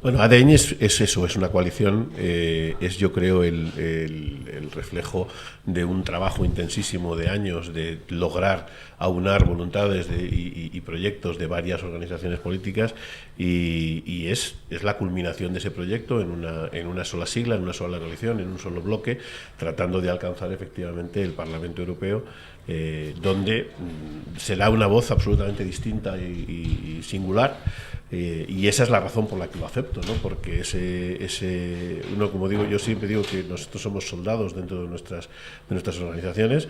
Bueno, ADN es eso, es una coalición, es yo creo el reflejo de un trabajo intensísimo de años de lograr aunar voluntades y proyectos de varias organizaciones políticas y es la culminación de ese proyecto en una sola sigla, en una sola coalición, en un solo bloque, tratando de alcanzar efectivamente el Parlamento Europeo, donde se da una voz absolutamente distinta y singular. Y esa es la razón por la que lo acepto, ¿no? Porque uno, como digo, yo siempre digo que nosotros somos soldados dentro de nuestras organizaciones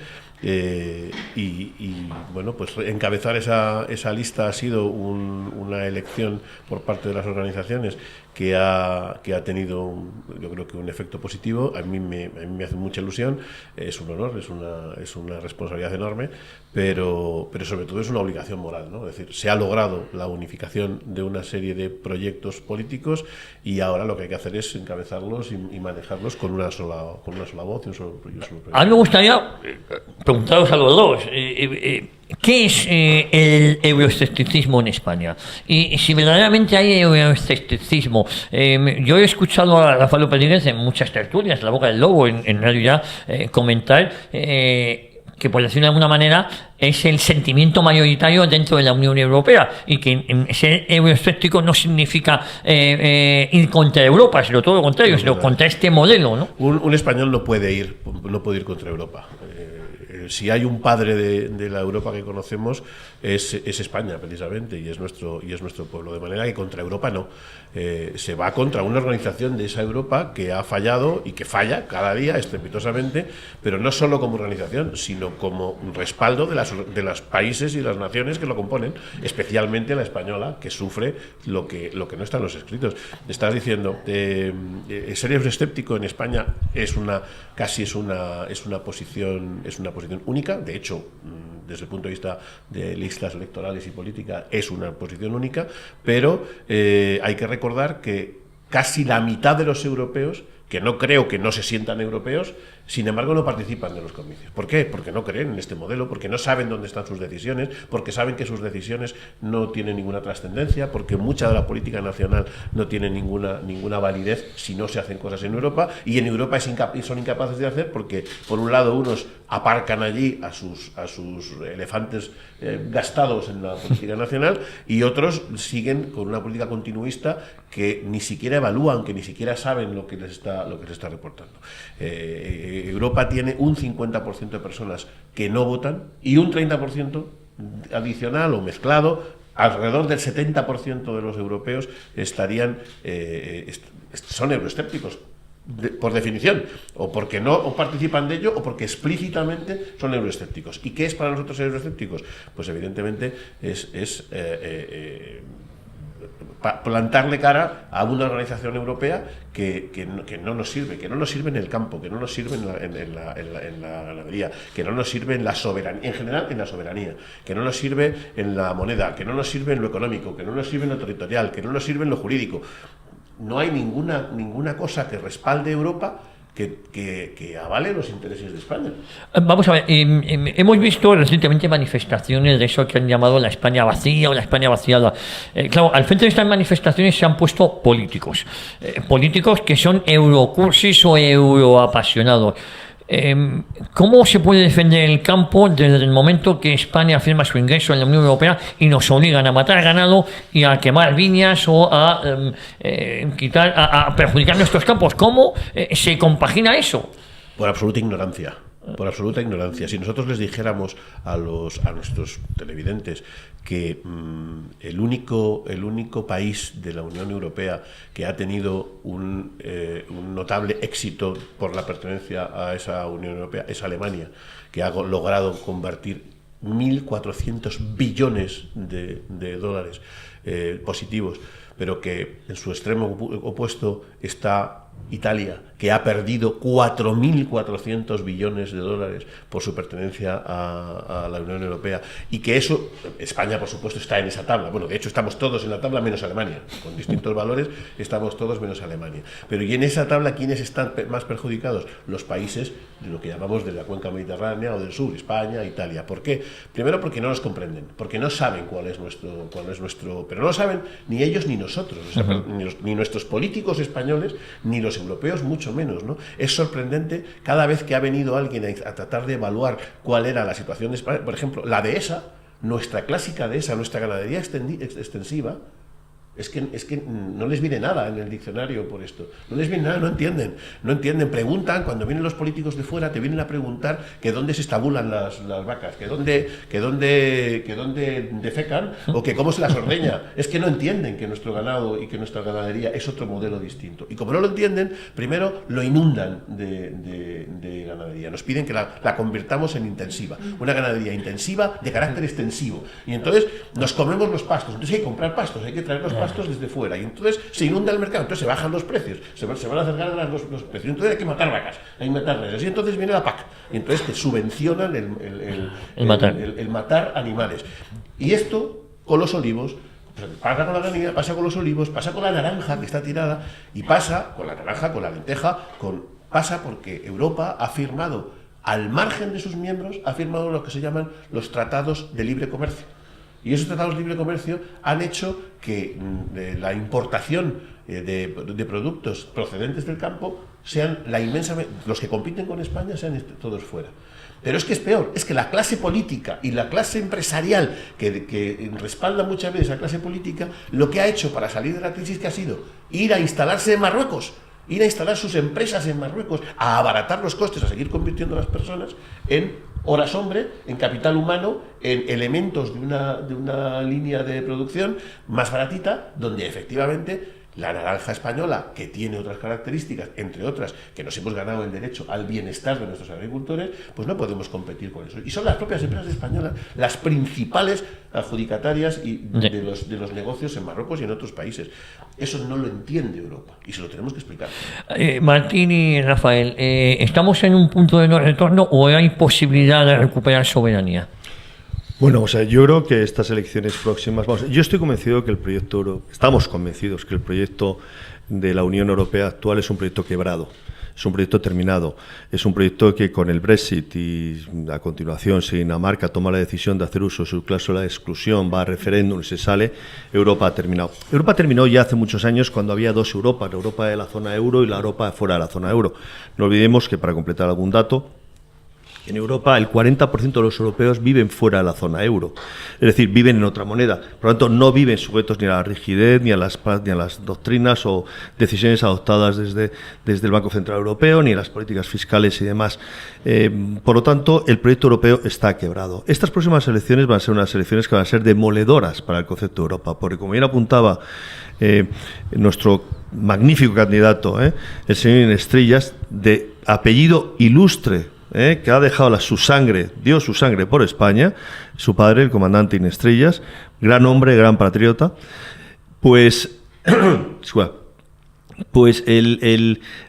bueno, pues encabezar esa lista ha sido una elección por parte de las organizaciones que ha tenido, yo creo que un efecto positivo. A mí me hace mucha ilusión, es un honor, es una responsabilidad enorme, pero sobre todo es una obligación moral, ¿no? Es decir, se ha logrado la unificación de una serie de proyectos políticos y ahora lo que hay que hacer es encabezarlos y manejarlos con una sola voz y un solo proyecto. A mí me gustaría preguntaros a los dos, ¿qué es el euroescepticismo en España? Y si verdaderamente hay euroescepticismo. Yo he escuchado a Rafael López Díez en muchas tertulias, La Boca del Lobo, en realidad, comentar que, por decirlo de alguna manera, es el sentimiento mayoritario dentro de la Unión Europea y que ser euroescéptico no significa ir contra Europa, sino todo lo contrario, sino contra este modelo, ¿no? Un español no puede ir contra Europa. Si hay un padre de la Europa que conocemos es España, precisamente, y es nuestro pueblo, de manera que contra Europa no. Se va contra una organización de esa Europa que ha fallado y que falla cada día estrepitosamente, pero no solo como organización, sino como respaldo de los países y las naciones que lo componen, especialmente la española, que sufre lo que no está en los escritos. Estás diciendo, ser escéptico en España es una posición única. De hecho, desde el punto de vista de listas electorales y política, es una posición única, pero hay que recordar que casi la mitad de los europeos, que no creo que no se sientan europeos, sin embargo no participan de los comicios. ¿Por qué? Porque no creen en este modelo, porque no saben dónde están sus decisiones, porque saben que sus decisiones no tienen ninguna trascendencia, porque mucha de la política nacional no tiene ninguna validez si no se hacen cosas en Europa, y en Europa son incapaces de hacer porque, por un lado, unos aparcan allí a sus elefantes gastados en la política nacional, y otros siguen con una política continuista que ni siquiera evalúan, que ni siquiera saben lo que les está reportando. Europa tiene un 50% de personas que no votan y un 30% adicional o mezclado. Alrededor del 70% de los europeos son euroescépticos, por definición, o porque no participan de ello o porque explícitamente son euroescépticos. ¿Y qué es para nosotros ser euroescépticos? Pues evidentemente es plantarle cara a una organización europea que no nos sirve, en el campo, que no nos sirve en la ganadería, que no nos sirve en la soberanía, en general en la soberanía, que no nos sirve en la moneda, que no nos sirve en lo económico, que no nos sirve en lo territorial, que no nos sirve en lo jurídico. No hay ninguna cosa que respalde Europa que avale los intereses de España. Vamos a ver, hemos visto recientemente manifestaciones de eso que han llamado la España vacía o la España vaciada. Claro, al frente de estas manifestaciones se han puesto políticos que son eurocursis o euroapasionados. ¿Cómo se puede defender el campo desde el momento que España firma su ingreso en la Unión Europea y nos obligan a matar ganado y a quemar viñas o a perjudicar nuestros campos? ¿Cómo se compagina eso? Por absoluta ignorancia. Si nosotros les dijéramos a nuestros televidentes que el único país de la Unión Europea que ha tenido un notable éxito por la pertenencia a esa Unión Europea es Alemania, que ha logrado convertir 1.400 billones de dólares positivos, pero que en su extremo opuesto está Italia, que ha perdido 4.400 billones de dólares por su pertenencia a la Unión Europea, y que eso, España por supuesto está en esa tabla, bueno, de hecho estamos todos en la tabla menos Alemania, con distintos valores estamos todos menos Alemania, pero y en esa tabla, ¿quiénes están más perjudicados? Los países de lo que llamamos de la cuenca mediterránea o del sur, España, Italia. ¿Por qué? Primero porque no nos comprenden, porque no saben cuál es nuestro, pero no lo saben ni ellos ni nosotros, o sea, ni nuestros políticos españoles, ni los europeos, mucho menos, ¿no? Es sorprendente cada vez que ha venido alguien a tratar de evaluar cuál era la situación de España, por ejemplo, la dehesa, nuestra clásica dehesa, nuestra ganadería extensiva, es que no les viene nada en el diccionario por esto, no les viene nada, no entienden, preguntan, cuando vienen los políticos de fuera te vienen a preguntar que dónde se estabulan las vacas, que dónde defecan o que cómo se las ordeña. Es que no entienden que nuestro ganado y que nuestra ganadería es otro modelo distinto, y como no lo entienden, primero lo inundan de ganadería, nos piden que la convirtamos en intensiva, una ganadería intensiva de carácter extensivo, y entonces nos comemos los pastos, entonces hay que comprar pastos, hay que traer los pastos desde fuera, y entonces se inunda el mercado, entonces se bajan los precios, se van a hacer ganar los precios, entonces hay que matar vacas, hay que matar reses, y entonces viene la PAC, y entonces te subvencionan el matar animales. Y esto con los olivos, pasa con la ganadería, pasa con los olivos, pasa con la naranja que está tirada, y pasa con la naranja, con la lenteja, pasa porque Europa ha firmado, al margen de sus miembros, ha firmado lo que se llaman los tratados de libre comercio. Y esos tratados de libre comercio han hecho que la importación de productos procedentes del campo sean los que compiten con España sean todos fuera. Pero es que es peor, es que la clase política y la clase empresarial que respalda muchas veces a la clase política, lo que ha hecho para salir de la crisis, que ha sido ir a instalarse en Marruecos, ir a instalar sus empresas en Marruecos, a abaratar los costes, a seguir convirtiendo a las personas en horas hombre, en capital humano, en elementos de una línea de producción más baratita, donde efectivamente la naranja española, que tiene otras características, entre otras, que nos hemos ganado el derecho al bienestar de nuestros agricultores, pues no podemos competir con eso. Y son las propias empresas españolas las principales adjudicatarias de los negocios en Marruecos y en otros países. Eso no lo entiende Europa y se lo tenemos que explicar. Martín y Rafael, ¿estamos en un punto de no retorno o hay posibilidad de recuperar soberanía? Bueno, o sea, yo creo que estas elecciones próximas, yo estoy convencido que estamos convencidos que el proyecto de la Unión Europea actual es un proyecto quebrado, es un proyecto terminado, es un proyecto que con el Brexit y a continuación si Dinamarca toma la decisión de hacer uso de su cláusula de exclusión, va a referéndum y se sale, Europa ha terminado. Europa terminó ya hace muchos años cuando había dos Europas, la Europa de la zona euro y la Europa fuera de la zona euro. No olvidemos que, para completar algún dato, en Europa el 40% de los europeos viven fuera de la zona euro, es decir, viven en otra moneda, por lo tanto no viven sujetos ni a la rigidez, ni a las doctrinas o decisiones adoptadas desde el Banco Central Europeo, ni a las políticas fiscales y demás. Por lo tanto, el proyecto europeo está quebrado. Estas próximas elecciones van a ser unas elecciones que van a ser demoledoras para el concepto de Europa, porque, como bien apuntaba nuestro magnífico candidato, el señor Estrellas, de apellido ilustre, que ha dejado dio su sangre por España, su padre, el comandante Inestrellas, gran hombre, gran patriota, pues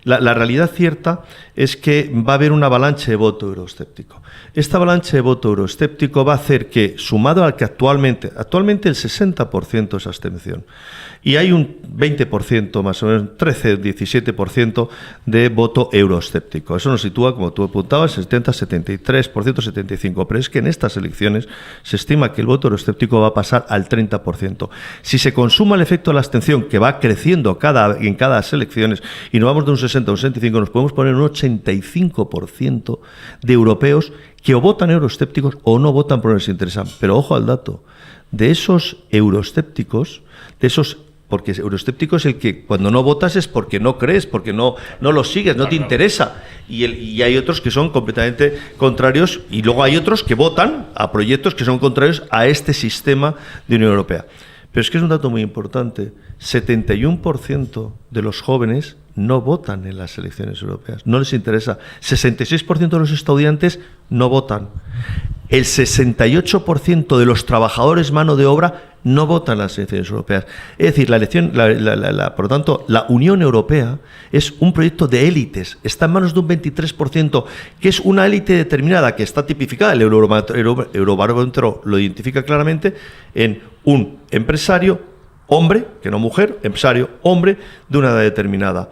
la realidad cierta es que va a haber una avalancha de voto euroescéptico. Esta avalancha de voto euroescéptico va a hacer que, sumado al que actualmente el 60% es abstención, y hay un 20%, más o menos 13-17% de voto euroescéptico. Eso nos sitúa, como tú apuntabas, 70-73%, 75%, pero es que en estas elecciones se estima que el voto euroescéptico va a pasar al 30%. Si se consuma el efecto de la abstención, que va creciendo en cada elecciones, y nos vamos de un 60 a un 65, nos podemos poner un 85% de europeos que o votan euroescépticos o no votan por les interesa. Pero ojo al dato, de esos euroescépticos, porque euroescéptico es el que cuando no votas es porque no crees, porque no lo sigues, no te interesa. Y hay otros que son completamente contrarios, y luego hay otros que votan a proyectos que son contrarios a este sistema de Unión Europea. Pero es que es un dato muy importante, 71% de los jóvenes no votan en las elecciones europeas, no les interesa. 66% de los estudiantes no votan. el 68% de los trabajadores mano de obra no votan las elecciones europeas. Es decir, por lo tanto, la Unión Europea es un proyecto de élites, está en manos de un 23%, que es una élite determinada, que está tipificada, el Eurobarómetro lo identifica claramente, en un empresario, hombre, que no mujer, empresario, hombre, de una edad determinada.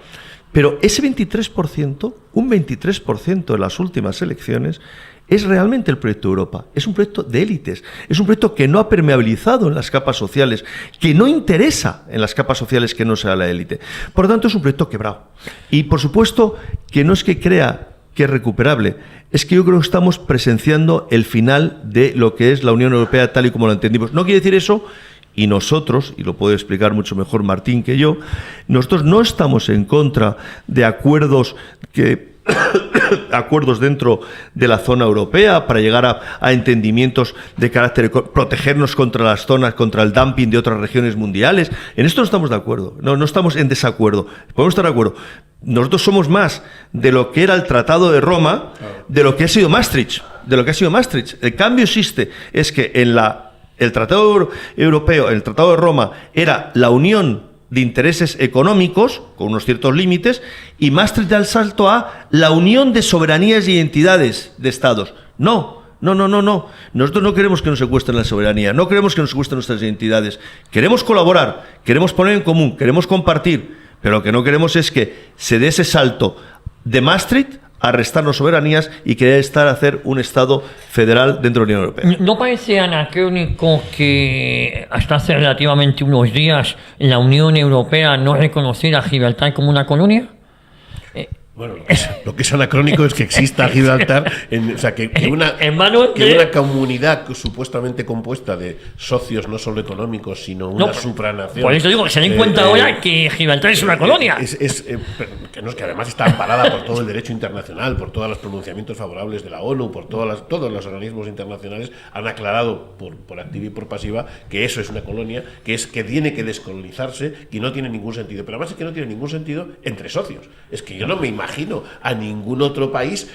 Pero ese 23%, un 23% en las últimas elecciones, es realmente el proyecto Europa. Es un proyecto de élites, es un proyecto que no ha permeabilizado en las capas sociales, que no interesa en las capas sociales que no sea la élite. Por lo tanto, es un proyecto quebrado. Y, por supuesto, que no es que crea que es recuperable, es que yo creo que estamos presenciando el final de lo que es la Unión Europea tal y como la entendimos. No quiere decir eso, y nosotros, y lo puede explicar mucho mejor Martín que yo, nosotros no estamos en contra de acuerdos dentro de la zona europea para llegar a entendimientos de carácter, protegernos contra las zonas, contra el dumping de otras regiones mundiales. En esto no estamos de acuerdo, no estamos en desacuerdo, podemos estar de acuerdo. Nosotros somos más de lo que era el Tratado de Roma, de lo que ha sido Maastricht, El cambio existe, es que el Tratado Europeo, el Tratado de Roma, era la unión de intereses económicos, con unos ciertos límites, y Maastricht da el salto a la unión de soberanías y identidades de Estados. No. Nosotros no queremos que nos secuestren la soberanía, no queremos que nos secuestren nuestras identidades. Queremos colaborar, queremos poner en común, queremos compartir, pero lo que no queremos es que se dé ese salto de Maastricht a restarnos soberanías y querer hacer un Estado federal dentro de la Unión Europea. ¿No parece anacrónico que hasta hace relativamente unos días la Unión Europea no reconociera a Gibraltar como una colonia? Bueno, lo que es anacrónico es que exista Gibraltar, o sea, que una comunidad supuestamente compuesta de socios no solo económicos, sino una supranación. Por eso digo que se den cuenta ahora que Gibraltar es una colonia. Que además está amparada por todo el derecho internacional, por todos los pronunciamientos favorables de la ONU, por todos los organismos internacionales han aclarado por activa y por pasiva que eso es una colonia, que tiene que descolonizarse, que no tiene ningún sentido. Pero además es que no tiene ningún sentido entre socios. Es que yo no me imagino a ningún otro país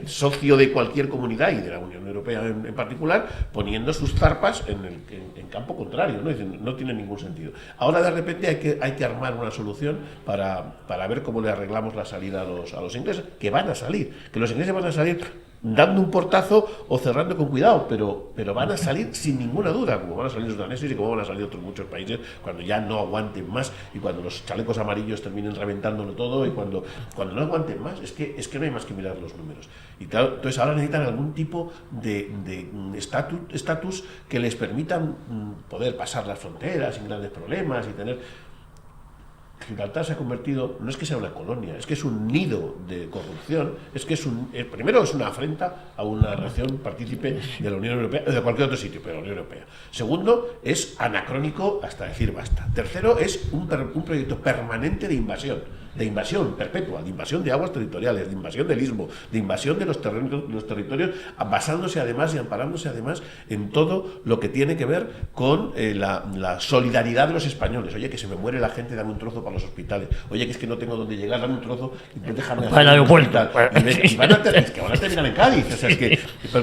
socio de cualquier comunidad y de la Unión Europea en particular poniendo sus zarpas en campo contrario, ¿no? No tiene ningún sentido. Ahora de repente hay que armar una solución para ver cómo le arreglamos la salida a los ingleses, que van a salir, que los ingleses van a salir dando un portazo o cerrando con cuidado, pero van a salir sin ninguna duda, como van a salir los daneses y como van a salir otros muchos países cuando ya no aguanten más y cuando los chalecos amarillos terminen reventándolo todo y cuando no aguanten más, es que no hay más que mirar los números. Y claro, entonces ahora necesitan algún tipo de estatus que les permitan poder pasar las fronteras sin grandes problemas y tener... Gibraltar se ha convertido, no es que sea una colonia, es que es un nido de corrupción, es que primero es una afrenta a una nación partícipe de la Unión Europea, de cualquier otro sitio, pero la Unión Europea. Segundo, es anacrónico hasta decir basta. Tercero, es un proyecto permanente de invasión perpetua, de invasión de aguas territoriales, de invasión del istmo, de invasión de los territorios, basándose además y amparándose además en todo lo que tiene que ver con la solidaridad de los españoles. Oye, que se me muere la gente, dame un trozo para los hospitales. Oye, que es que no tengo dónde llegar, dame un trozo y déjame para el aeropuerto. Y van a terminar en Cádiz. O sea, es que,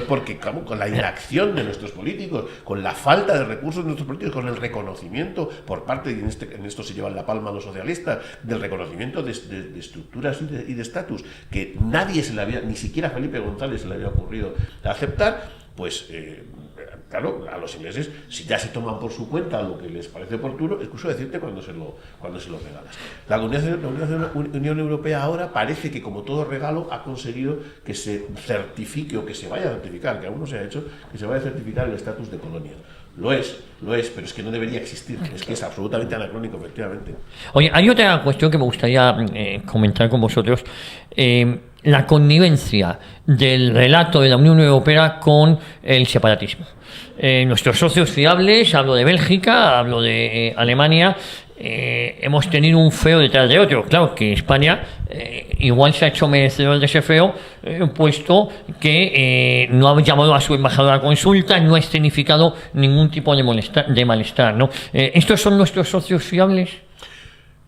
porque con la inacción de nuestros políticos, con la falta de recursos de nuestros políticos, con el reconocimiento por parte, y en esto se llevan la palma los socialistas, del reconocimiento de estructuras y de estatus que nadie se le había, ni siquiera Felipe González se le había ocurrido aceptar, pues claro, a los ingleses, si ya se toman por su cuenta lo que les parece oportuno, excuso decirte cuando se lo regalas. La Unión Europea ahora parece que, como todo regalo, ha conseguido que se certifique o que se vaya a certificar, que aún no se ha hecho, que se vaya a certificar el estatus de colonia. Lo es, pero es que no debería existir, es que es absolutamente anacrónico, efectivamente. Oye, hay otra cuestión que me gustaría comentar con vosotros, la connivencia del relato de la Unión Europea con el separatismo. Nuestros socios fiables, hablo de Bélgica, hablo de Alemania, hemos tenido un feo detrás de otro. Claro que España igual se ha hecho merecedor de ese feo, puesto que no ha llamado a su embajador a consulta, no ha escenificado ningún tipo de malestar, ¿no? ¿Estos son nuestros socios fiables?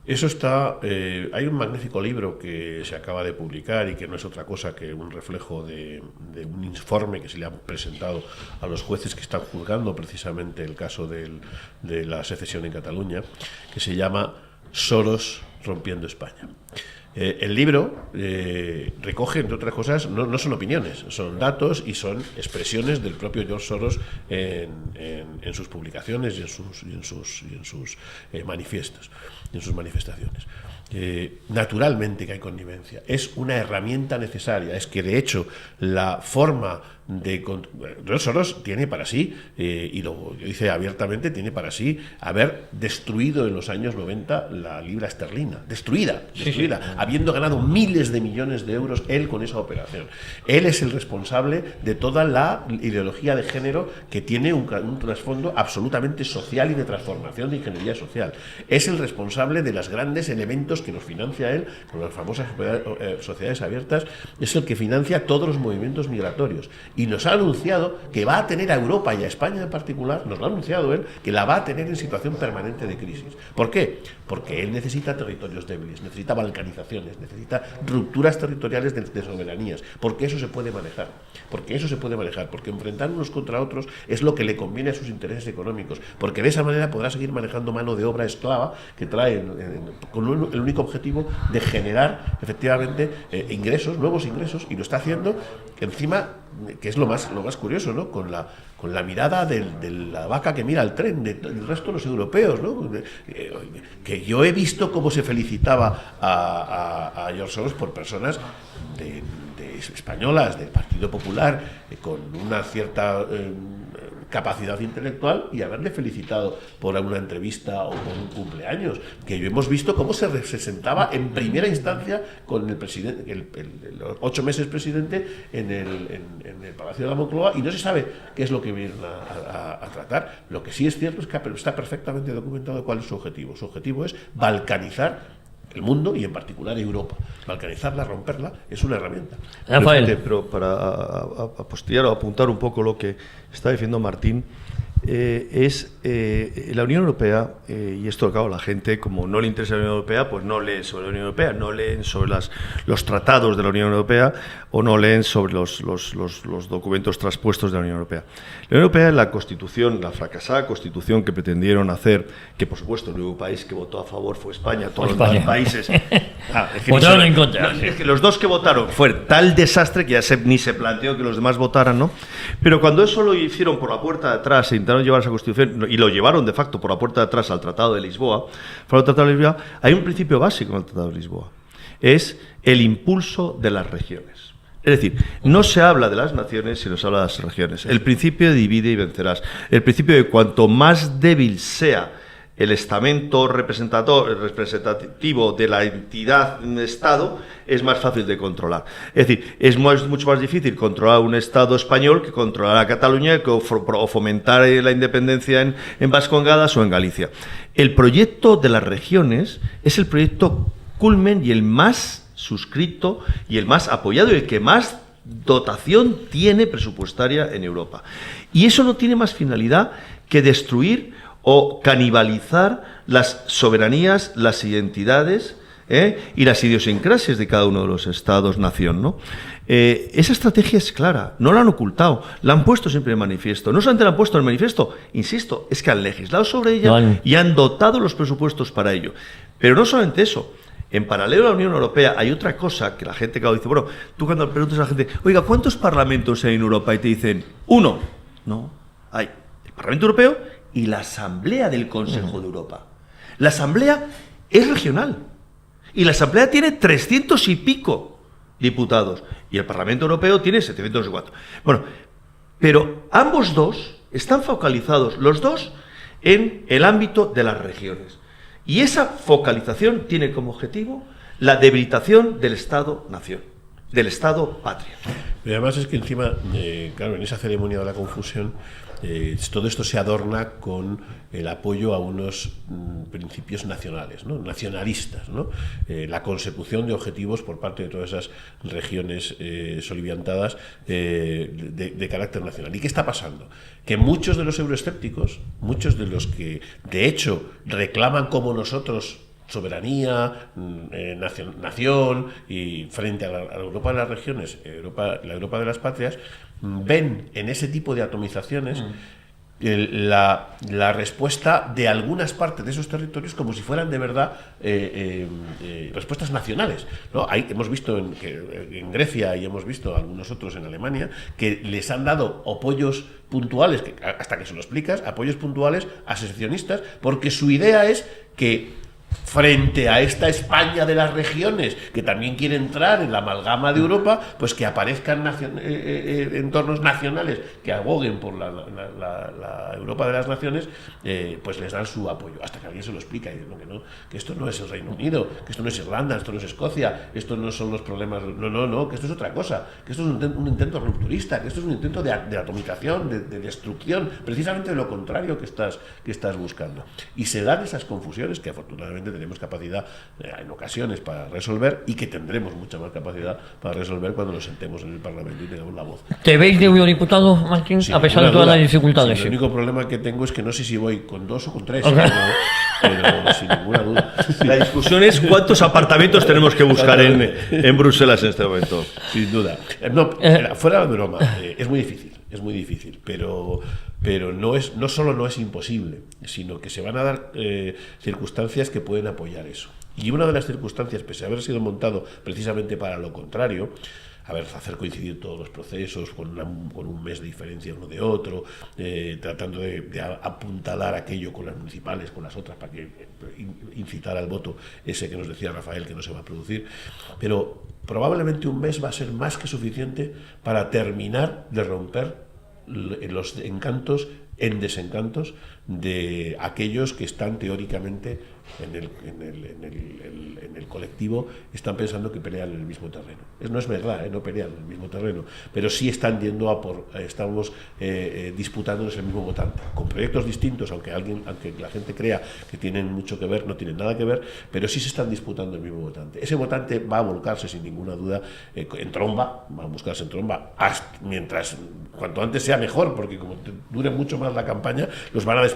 Eso está. Hay un magnífico libro que se acaba de publicar y que no es otra cosa que un reflejo de un informe que se le han presentado a los jueces que están juzgando precisamente el caso de la secesión en Cataluña, que se llama Soros rompiendo España. El libro recoge, entre otras cosas, no son opiniones, son datos y son expresiones del propio George Soros en sus publicaciones y en sus manifiestos, y en sus manifestaciones. Naturalmente que hay connivencia, es una herramienta necesaria, es que de hecho la forma de... George Soros tiene para sí, y lo dice abiertamente, tiene para sí haber destruido en los años 90 la libra esterlina, destruida, habiendo ganado miles de millones de euros él con esa operación. Él es el responsable de toda la ideología de género que tiene un trasfondo absolutamente social y de transformación de ingeniería social. Es el responsable de los grandes elementos que nos financia él, con las famosas sociedades abiertas, es el que financia todos los movimientos migratorios. Y nos ha anunciado que va a tener a Europa y a España en particular, nos lo ha anunciado él, que la va a tener en situación permanente de crisis. ¿Por qué? Porque él necesita territorios débiles, necesita balcanizaciones, necesita rupturas territoriales de soberanías, porque eso se puede manejar, porque enfrentar unos contra otros es lo que le conviene a sus intereses económicos, porque de esa manera podrá seguir manejando mano de obra esclava que trae con el único objetivo de generar efectivamente nuevos ingresos, y lo está haciendo encima, que es lo más curioso, ¿no? Con la mirada de la vaca que mira al tren del resto de los europeos, ¿no? Que yo he visto cómo se felicitaba a George Soros por personas de españolas del Partido Popular con una cierta capacidad intelectual, y haberle felicitado por una entrevista o por un cumpleaños, que yo hemos visto cómo se sentaba en primera instancia con el presidente, el 8 meses presidente en el Palacio de la Moncloa, y no se sabe qué es lo que vienen a tratar. Lo que sí es cierto es que está perfectamente documentado cuál es su objetivo. Su objetivo es balcanizar el mundo y en particular Europa. Balcanizarla, romperla, es una herramienta. Pero para apostillar o apuntar un poco lo que está diciendo Martín, la Unión Europea, y esto, claro, la gente, como no le interesa la Unión Europea, pues no leen sobre la Unión Europea, no leen sobre los tratados de la Unión Europea, o no leen sobre los documentos traspuestos de la Unión Europea. La Unión Europea es la constitución, la fracasada constitución que pretendieron hacer, que por supuesto el único país que votó a favor fue España, todos los demás países votaron en contra. Es que los dos que votaron fue tal desastre que ya ni se planteó que los demás votaran, ¿no? Pero cuando eso lo hicieron por la puerta de atrás, se intentaron llevar esa constitución y lo llevaron de facto por la puerta de atrás al Tratado de Lisboa, hay un principio básico en el Tratado de Lisboa, es el impulso de las regiones. Es decir, no se habla de las naciones, sino se habla de las regiones. El principio de divide y vencerás. El principio de cuanto más débil sea el estamento representativo de la entidad Estado, es más fácil de controlar. Es decir, es mucho más difícil controlar un Estado español que controlar a Cataluña o fomentar la independencia en Vascongadas o en Galicia. El proyecto de las regiones es el proyecto culmen y el más suscrito y el más apoyado y el que más dotación tiene presupuestaria en Europa. Y eso no tiene más finalidad que destruir o canibalizar las soberanías, las identidades y las idiosincrasias de cada uno de los estados-nación, ¿no? Esa estrategia es clara, no la han ocultado, la han puesto siempre en manifiesto. No solamente la han puesto en manifiesto, insisto, es que han legislado sobre ella y han dotado los presupuestos para ello. Pero no solamente eso. En paralelo a la Unión Europea hay otra cosa que la gente dice, bueno, tú cuando preguntas a la gente, oiga, ¿cuántos parlamentos hay en Europa? Y te dicen, 1. No, hay el Parlamento Europeo y la Asamblea del Consejo de Europa. La Asamblea es regional y la Asamblea tiene 300 y pico diputados y el Parlamento Europeo tiene 704. Bueno, pero ambos dos están focalizados, los dos, en el ámbito de las regiones. Y esa focalización tiene como objetivo la debilitación del Estado-nación, del Estado-patria. Pero además es que encima, claro, en esa ceremonia de la confusión, todo esto se adorna con el apoyo a unos principios nacionales, ¿no? Nacionalistas, ¿no? La consecución de objetivos por parte de todas esas regiones soliviantadas de carácter nacional. ¿Y qué está pasando? Que muchos de los euroescépticos, muchos de los que de hecho reclaman como nosotros soberanía, nación, y frente a la Europa de las regiones, la Europa de las patrias, ven en ese tipo de atomizaciones la respuesta de algunas partes de esos territorios como si fueran de verdad respuestas nacionales, ¿no? Hemos visto en Grecia y hemos visto algunos otros en Alemania que les han dado apoyos puntuales, hasta que se lo explicas, apoyos puntuales a secesionistas, porque su idea es que frente a esta España de las regiones, que también quiere entrar en la amalgama de Europa, pues que aparezcan entornos nacionales que aboguen por la Europa de las naciones, pues les dan su apoyo, hasta que alguien se lo explica y dicen que esto no es el Reino Unido, que esto no es Irlanda, esto no es Escocia, esto no son los problemas, no, que esto es otra cosa, que esto es un intento rupturista, que esto es un intento de atomización, de destrucción, precisamente de lo contrario que estás buscando. Y se dan esas confusiones que afortunadamente tenemos capacidad en ocasiones para resolver, y que tendremos mucha más capacidad para resolver cuando nos sentemos en el Parlamento y tengamos la voz. ¿Te veis de eurodiputado, Martín, a pesar de todas las dificultades? Sí, el único problema que tengo es que no sé si voy con 2 o con 3, pero sin ninguna duda. La discusión es cuántos apartamentos tenemos que buscar en Bruselas en este momento. Sin duda. Fuera de broma, es muy difícil, pero no solo no es imposible, sino que se van a dar circunstancias que pueden apoyar eso. Y una de las circunstancias, pese a haber sido montado precisamente para lo contrario, hacer coincidir todos los procesos con un mes de diferencia uno de otro, tratando de apuntalar aquello con las municipales, con las otras, para que incitar al voto ese que nos decía Rafael que no se va a producir. Pero probablemente un mes va a ser más que suficiente para terminar de romper los encantos en desencantos de aquellos que están teóricamente en el colectivo, están pensando que pelean en el mismo terreno. No es verdad, no pelean en el mismo terreno, pero sí están yendo estamos disputándonos el mismo votante, con proyectos distintos, aunque la gente crea que tienen mucho que ver, no tienen nada que ver, pero sí se están disputando el mismo votante. Ese votante va a volcarse sin ninguna duda en tromba, va a buscarse en tromba, mientras cuanto antes sea mejor, porque como dure mucho más la campaña,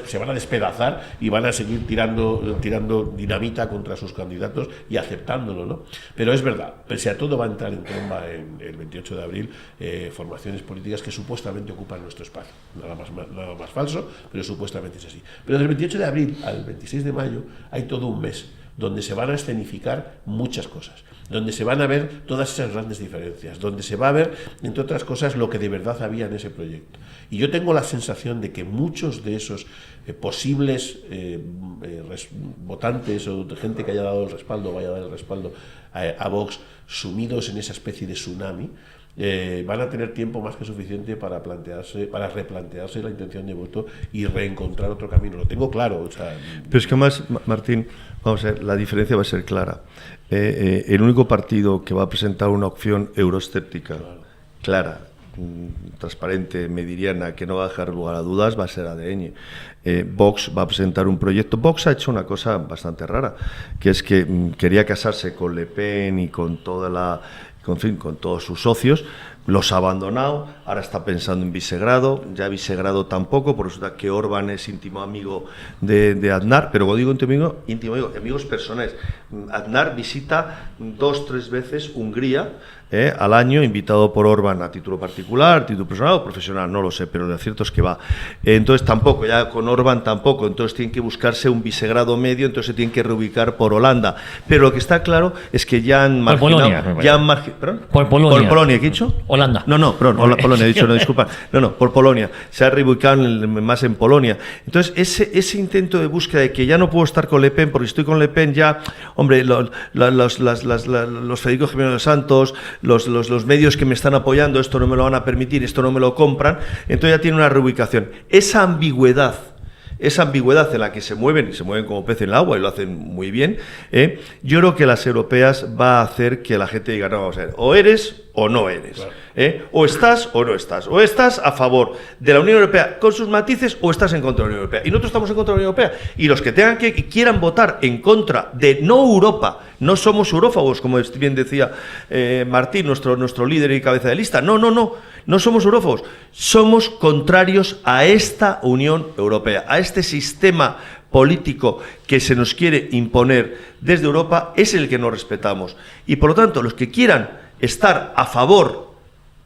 se van a despedazar y van a seguir tirando dinamita contra sus candidatos y aceptándolo, ¿no? Pero es verdad, pese a todo va a entrar en tromba el 28 de abril formaciones políticas que supuestamente ocupan nuestro espacio. Nada más falso, pero supuestamente es así. Pero del 28 de abril al 26 de mayo hay todo un mes donde se van a escenificar muchas cosas, donde se van a ver todas esas grandes diferencias, donde se va a ver, entre otras cosas, lo que de verdad había en ese proyecto. Y yo tengo la sensación de que muchos de esos posibles votantes o de gente que haya dado el respaldo o vaya a dar el respaldo a Vox, sumidos en esa especie de tsunami, van a tener tiempo más que suficiente para replantearse la intención de voto y reencontrar otro camino. Lo tengo claro. Pero es que más, Martín, vamos a ver, la diferencia va a ser clara. El único partido que va a presentar una opción euroescéptica, clara, transparente, mediana, que no va a dejar lugar a dudas, va a ser ADN. Vox va a presentar un proyecto. Vox ha hecho una cosa bastante rara, que es que quería casarse con Le Pen y con con todos sus socios, los ha abandonado, ahora está pensando en Visegrado, ya Visegrado tampoco, por eso que Orbán es íntimo amigo de Aznar, pero cuando digo íntimo amigo, amigos personales. Aznar visita 2-3 veces Hungría al año, invitado por Orbán a título particular, título personal o profesional, no lo sé, pero lo cierto es que va. Entonces tampoco, ya con Orbán tampoco, entonces tienen que buscarse un Visegrado medio, entonces se tienen que reubicar por Holanda. Pero lo que está claro es que ya han marginado... Por Polonia. ¿Por Polonia, qué he dicho? Holanda. No, Polonia, he dicho, no, disculpa. No, por Polonia. Se ha reubicado más en Polonia. Entonces, ese intento de búsqueda de que ya no puedo estar con Le Pen, porque estoy con Le Pen ya, hombre, los Federico Jiménez de Santos, los medios que me están apoyando, esto no me lo van a permitir, esto no me lo compran, entonces ya tiene una reubicación. Esa ambigüedad en la que se mueven como pez en el agua y lo hacen muy bien, yo creo que las europeas va a hacer que la gente diga, no, vamos a ver, o eres o no eres, claro. O estás o no estás, o estás a favor de la Unión Europea con sus matices o estás en contra de la Unión Europea, y nosotros estamos en contra de la Unión Europea, y los que quieran votar en contra de no Europa, no somos eurófagos, como bien decía Martín, nuestro líder y cabeza de lista, no somos eurófagos, somos contrarios a esta Unión Europea, a este sistema político que se nos quiere imponer desde Europa es el que no respetamos. Y por lo tanto, los que quieran estar a favor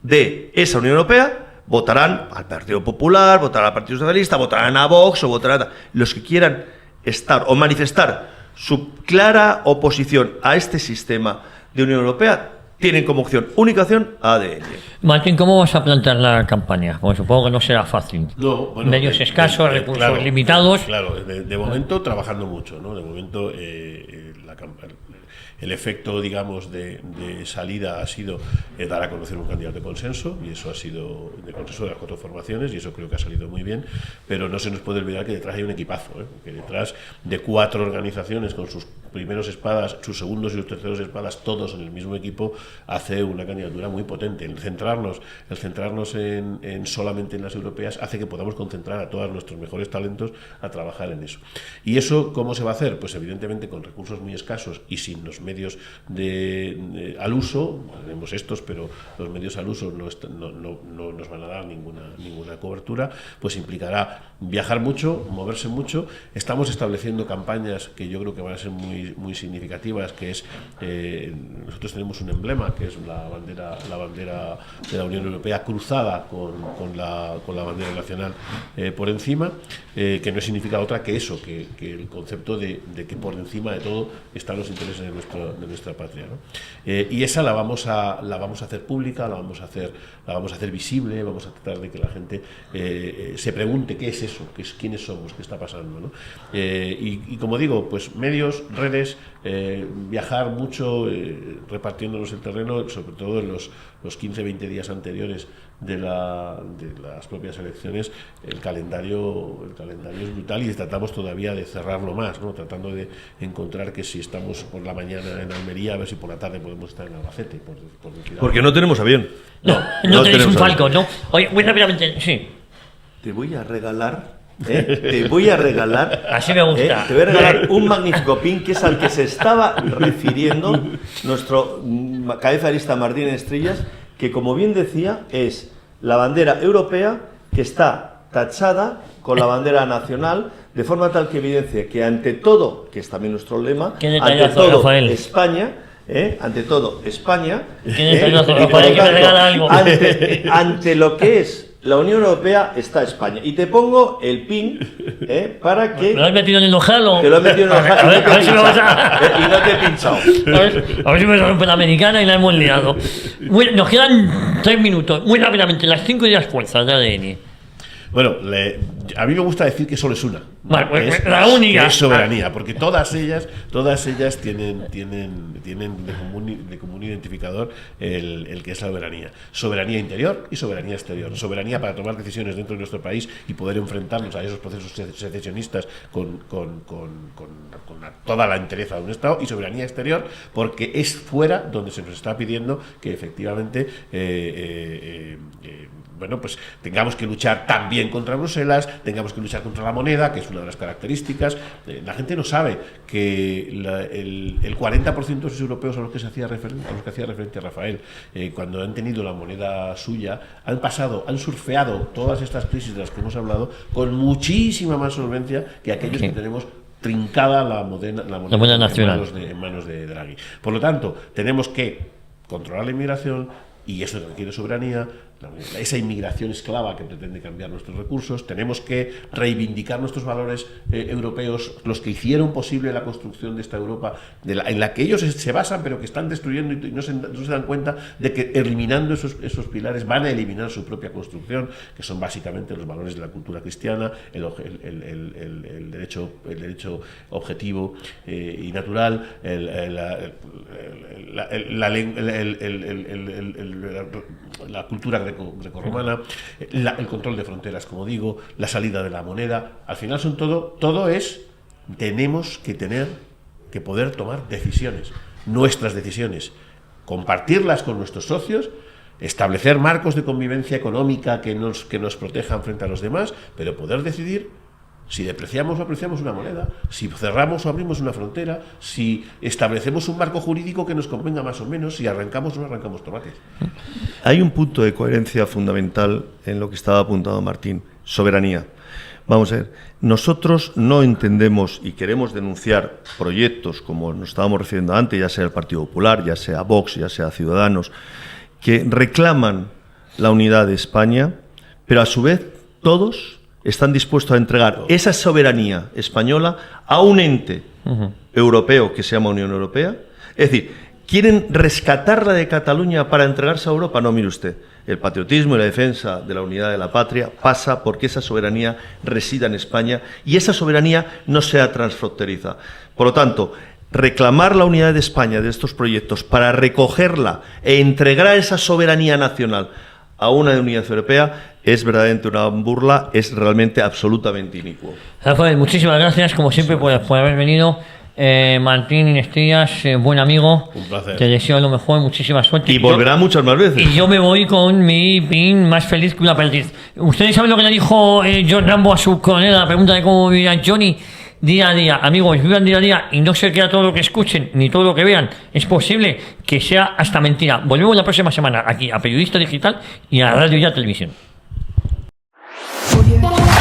de esa Unión Europea votarán al Partido Popular, votarán al Partido Socialista, votarán a Vox o votarán a... Los que quieran estar o manifestar su clara oposición a este sistema de Unión Europea tienen como única opción ADN. Martín, ¿cómo vas a plantear la campaña? Porque supongo que no será fácil. No, bueno, medios escasos, recursos limitados. Claro, de momento trabajando mucho, ¿no? De momento el efecto, digamos, de salida ha sido dar a conocer un candidato de consenso, y eso ha sido de consenso de las 4 formaciones, y eso creo que ha salido muy bien, pero no se nos puede olvidar que detrás hay un equipazo, que detrás de 4 organizaciones con sus primeros espadas, sus segundos y sus terceros espadas, todos en el mismo equipo, hace una candidatura muy potente. El centrarnos en solamente en las europeas hace que podamos concentrar a todos nuestros mejores talentos a trabajar en eso. ¿Y eso cómo se va a hacer? Pues evidentemente con recursos muy escasos y sin los medios al uso. Tenemos estos, pero los medios al uso no nos van a dar ninguna cobertura. Pues implicará viajar mucho, moverse mucho. Estamos estableciendo campañas que yo creo que van a ser muy significativas, que es nosotros tenemos un emblema que es la bandera de la Unión Europea cruzada con la bandera nacional por encima, que no significa otra que eso, que el concepto de que por encima de todo están los intereses de nuestra patria, ¿no? Y esa la vamos a hacer pública, la vamos a hacer visible, vamos a tratar de que la gente se pregunte qué es eso, quiénes somos, qué está pasando, ¿no? Y como digo, pues medios, redes, viajar mucho, repartiéndonos el terreno, sobre todo en los 15-20 días anteriores de las propias elecciones. El calendario es brutal, y tratamos todavía de cerrarlo más, ¿no? Tratando de encontrar que si estamos por la mañana en Almería, a ver si por la tarde podemos estar en Albacete, por decir algo. Porque no tenemos avión. No tenéis un Falcon, ¿no? Oye, muy rápidamente, sí. Te voy a regalar... Te voy a regalar. Así me gusta. Te voy a regalar un magnífico pin, que es al que se estaba refiriendo nuestro cabeza de lista Martín Estrellas, que, como bien decía, es la bandera europea que está tachada con la bandera nacional, de forma tal que evidencia que ante todo, que es también nuestro lema, ante todo Rafael. España, ante todo España, ante lo que es la Unión Europea está España. Y te pongo el pin para que... ¿Me lo has metido en el ojal o...? Te lo he metido en el ojal a ver si me vas a... y no te he pinchado. A ver si me rompe la americana y la hemos liado. Nos quedan 3 minutos. Muy rápidamente, las 5 ideas fuerzas de ADN. Bueno, a mí me gusta decir que solo es una. Bueno, pues la única. Que es soberanía, porque todas ellas tienen de común identificador el que es la soberanía. Soberanía interior y soberanía exterior. Soberanía para tomar decisiones dentro de nuestro país y poder enfrentarnos a esos procesos secesionistas con toda la entereza de un Estado, y soberanía exterior porque es fuera donde se nos está pidiendo que efectivamente pues tengamos que luchar también contra Bruselas, tengamos que luchar contra la moneda, que es una de las características. La gente no sabe que el 40% de los europeos a los que hacía referencia Rafael, cuando han tenido la moneda suya, han surfeado todas estas crisis de las que hemos hablado con muchísima más solvencia que aquellos que tenemos trincada la moneda nacional en manos de Draghi. Por lo tanto, tenemos que controlar la inmigración, y eso requiere soberanía, esa inmigración esclava que pretende cambiar nuestros recursos. Tenemos que reivindicar nuestros valores europeos, los que hicieron posible la construcción de esta Europa, en la que ellos se basan, pero que están destruyendo y no se dan cuenta de que eliminando esos pilares van a eliminar su propia construcción, que son básicamente los valores de la cultura cristiana, el derecho objetivo y natural, la cultura grecorromana, el control de fronteras, como digo, la salida de la moneda. Al final son tenemos que poder tomar decisiones, nuestras decisiones, compartirlas con nuestros socios, establecer marcos de convivencia económica que nos protejan frente a los demás, pero poder decidir si depreciamos o apreciamos una moneda, si cerramos o abrimos una frontera, si establecemos un marco jurídico que nos convenga más o menos, si arrancamos o no arrancamos tomates. Hay un punto de coherencia fundamental en lo que estaba apuntando Martín: soberanía. Vamos a ver, nosotros no entendemos y queremos denunciar proyectos, como nos estábamos refiriendo antes, ya sea el Partido Popular, ya sea Vox, ya sea Ciudadanos, que reclaman la unidad de España, pero a su vez todos están dispuestos a entregar esa soberanía española a un ente europeo que se llama Unión Europea. Es decir, ¿quieren rescatarla de Cataluña para entregarse a Europa? No, mire usted, el patriotismo y la defensa de la unidad de la patria pasa porque esa soberanía resida en España y esa soberanía no sea transfronteriza. Por lo tanto, reclamar la unidad de España de estos proyectos para recogerla e entregar esa soberanía nacional a una unidad europea es verdaderamente una burla, es realmente absolutamente inicuo. Rafael, muchísimas gracias, como siempre, por haber venido. Martín Inestillas, buen amigo. Un placer. Te deseo lo mejor, muchísima suerte. Y volverá muchas más veces. Y yo me voy con mi pin más feliz que una perdiz. ¿Ustedes saben lo que le dijo John Rambo a su coronel? La pregunta de cómo vivía Johnny día a día. Amigos, vivan día a día y no se crea todo lo que escuchen ni todo lo que vean. Es posible que sea hasta mentira. Volvemos la próxima semana aquí a Periodista Digital y a Radio Ya Televisión. Audio.